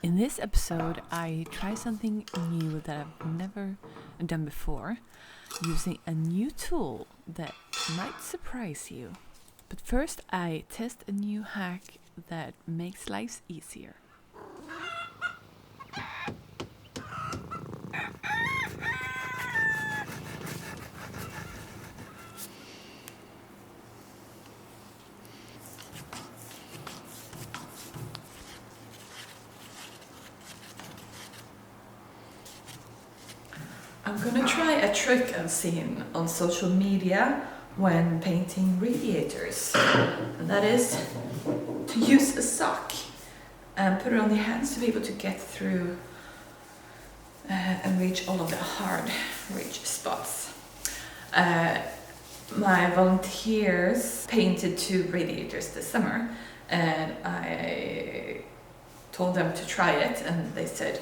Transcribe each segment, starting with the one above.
In this episode, I try something new that I've never done before, using a new tool that might surprise you. But first, I test a new hack that makes life easier. I'm gonna try a trick I've seen on social media when painting radiators, and that is to use a sock and put it on your hands to be able to get through and reach all of the hard ridge spots. My volunteers painted 2 radiators this summer, and I told them to try it, and they said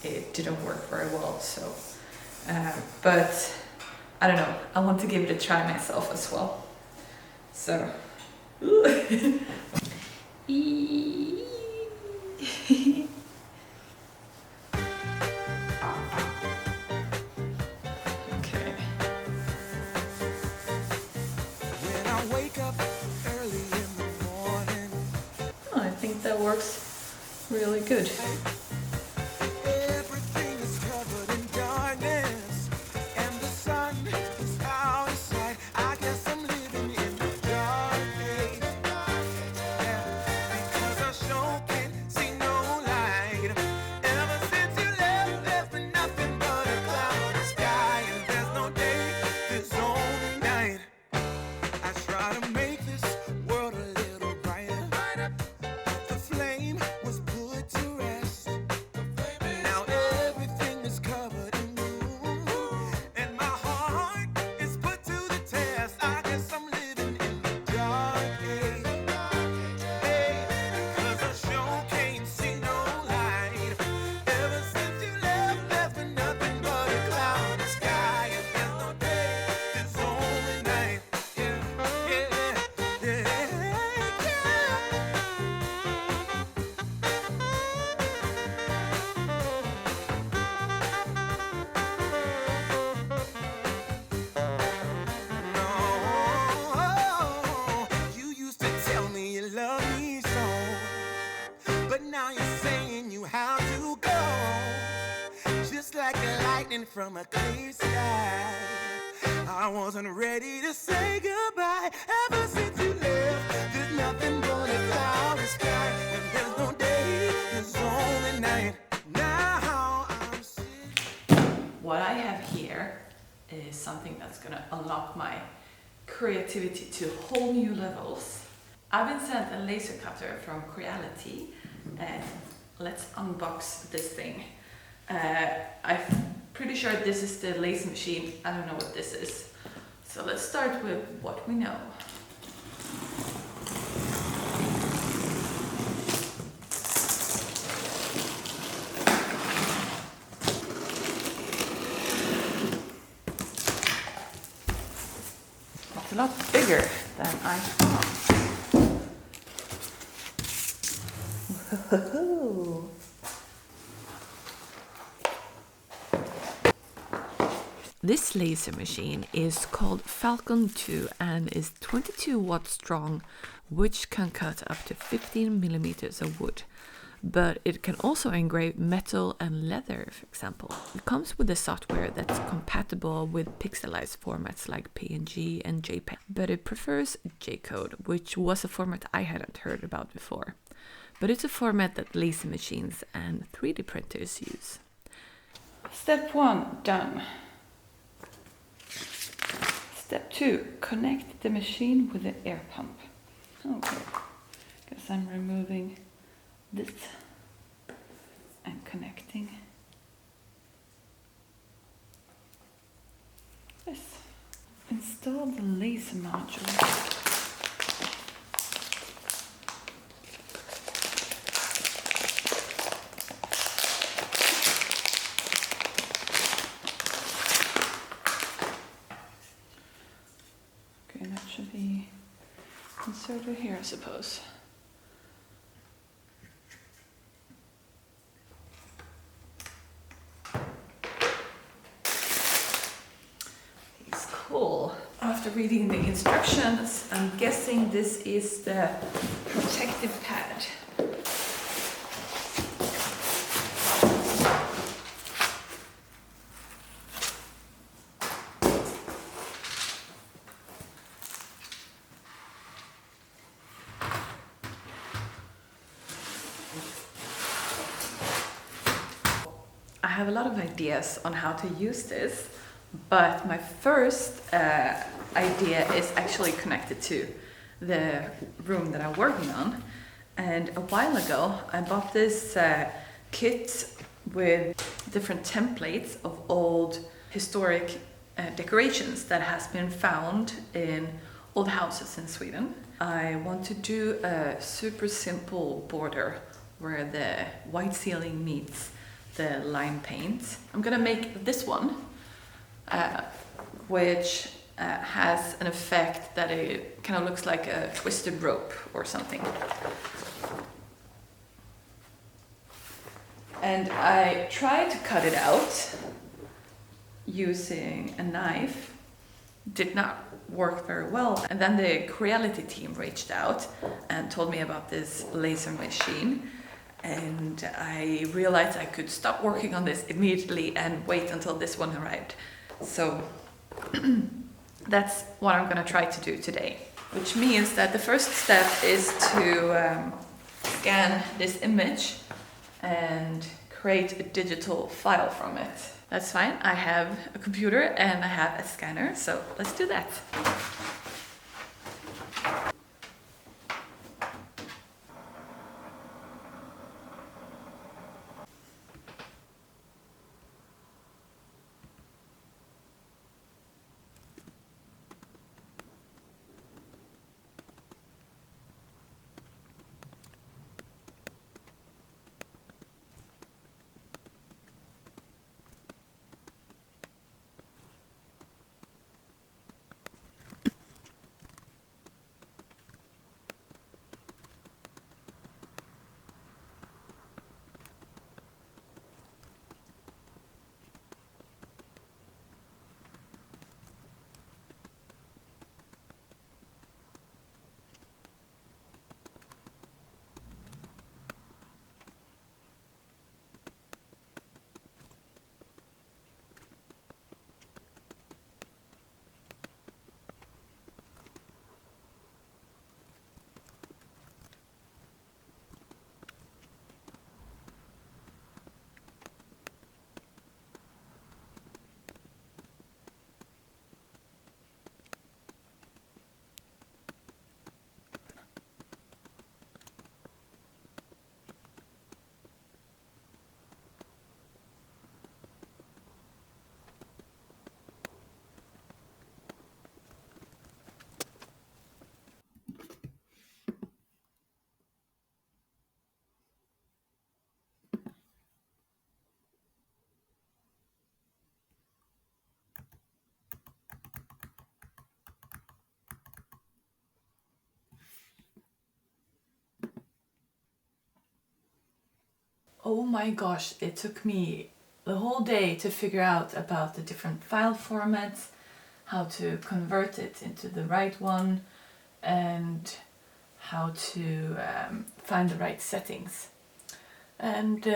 it didn't work very well. But I don't know, I want to give it a try myself as well. So, okay. When I wake up early in the morning, I think that works really good. everything is covered in darkness, and the sun is out of sight. I guess I'm living in the dark age, yeah, because I sure can't see no light. Ever since you left, there's been nothing but a cloudy sky, and there's no day, there's only night. I try to make this world a little brighter, but the flame was put to rest. Now everything is covered in gloom, and my heart is put to the test. I guess I'm living in the dark age, hey, 'cause I sure can't see no light. Ever since you left, there's been nothing but a cloudy sky, and there's no day, there's only night. Yeah, yeah, yeah, yeah. No, you used to tell me you love me so, but now you're saying you have to go, just like the lightning from a clear sky. I wasn't ready to say goodbye. Ever since you left, there's nothing but a cloudy sky, and there's no day, there's only night. Now I'm sitting. What I have here is something that's gonna unlock my creativity to whole new levels. I've been sent a laser cutter from Creality, and let's unbox this thing. I'm pretty sure this is the laser machine. I don't know what this is. So let's start with what we know. It's a lot bigger than I thought. Whoa. This laser machine is called Falcon 2 and is 22 watts strong, which can cut up to 15 millimeters of wood. But it can also engrave metal and leather, for example. It comes with a software that's compatible with pixelized formats like PNG and JPEG, but it prefers J-code, which was a format I hadn't heard about before. But it's a format that laser machines and 3D printers use. Step 1 done. Step 2, connect the machine with the air pump. Okay, guess I'm removing this and connecting this. Install the laser module. Okay, that should be inserted here, I suppose. cool. After reading the instructions, I'm guessing this is the protective pad. I have a lot of ideas on how to use this, but my first idea is actually connected to the room that I'm working on. And a while ago, I bought this kit with different templates of old historic decorations that has been found in old houses in Sweden. I want to do a super simple border where the white ceiling meets the lime paint. I'm gonna make this one, which has an effect that it kind of looks like a twisted rope or something. And I tried to cut it out using a knife. Did not work very well. And then the Creality team reached out and told me about this laser machine. And I realized I could stop working on this immediately and wait until this one arrived. So that's what I'm gonna try to do today. Which means that the first step is to scan this image and create a digital file from it. That's fine, I have a computer and I have a scanner, so let's do that. Oh my gosh, it took me the whole day to figure out about the different file formats, how to convert it into the right one, and how to find the right settings. And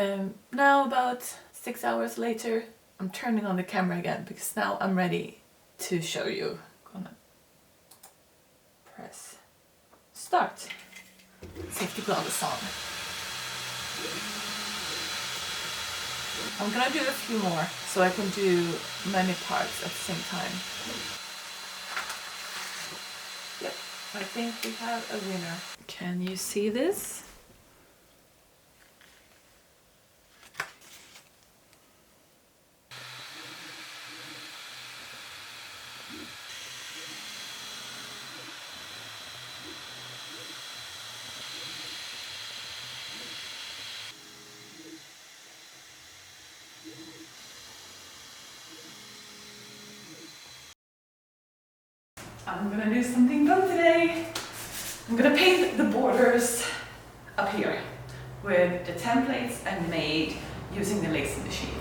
now about 6 hours later, I'm turning on the camera again because now I'm ready to show you. Gonna press start. Safety gloves on. I'm gonna do a few more so I can do many parts at the same time. Yep, I think we have a winner. Can you see this? I'm gonna do something fun today. I'm gonna paint the borders up here with the templates I made using the laser machine.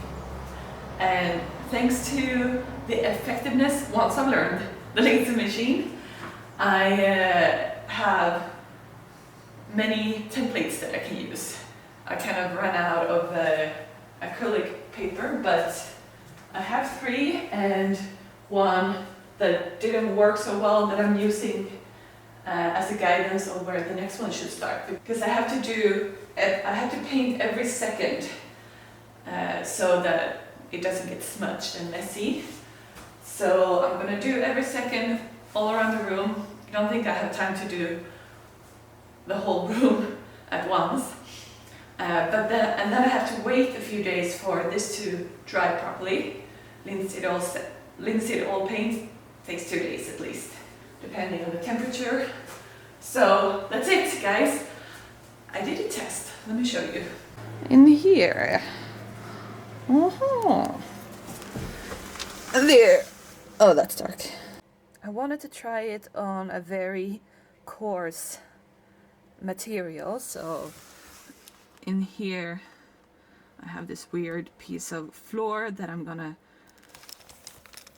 And thanks to the effectiveness, once I've learned the laser machine, I have many templates that I can use. I kind of ran out of acrylic paper, but I have 3 and one that didn't work so well that I'm using as a guidance on where the next one should start. Because I have to paint every second so that it doesn't get smudged and messy. So I'm gonna do every second all around the room. I don't think I have time to do the whole room at once. But then I have to wait a few days for this to dry properly. Linseed oil paint takes 2 days at least, depending on the temperature. So that's it, guys. I did a test. Let me show you. In here. There. Oh, that's dark. I wanted to try it on a very coarse material, so in here I have this weird piece of floor that I'm gonna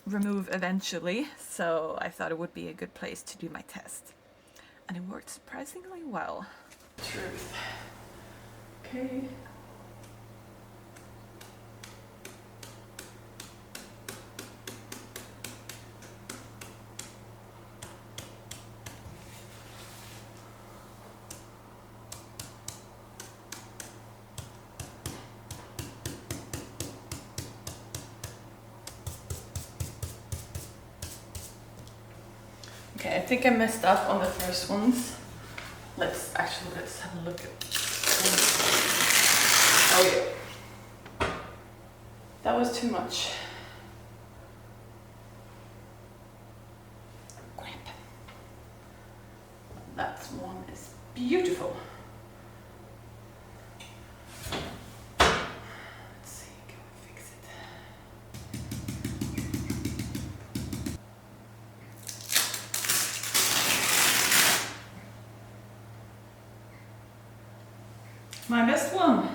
remove eventually, so I thought it would be a good place to do my test. And it worked surprisingly well. Truth. Okay. Okay, I think I messed up on the first ones. Let's have a look at them. Oh yeah. That was too much. Crap. That one is beautiful. Let's see, can we fix it? My best one.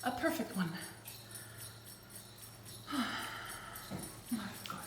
A perfect one. My God.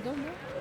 don't know.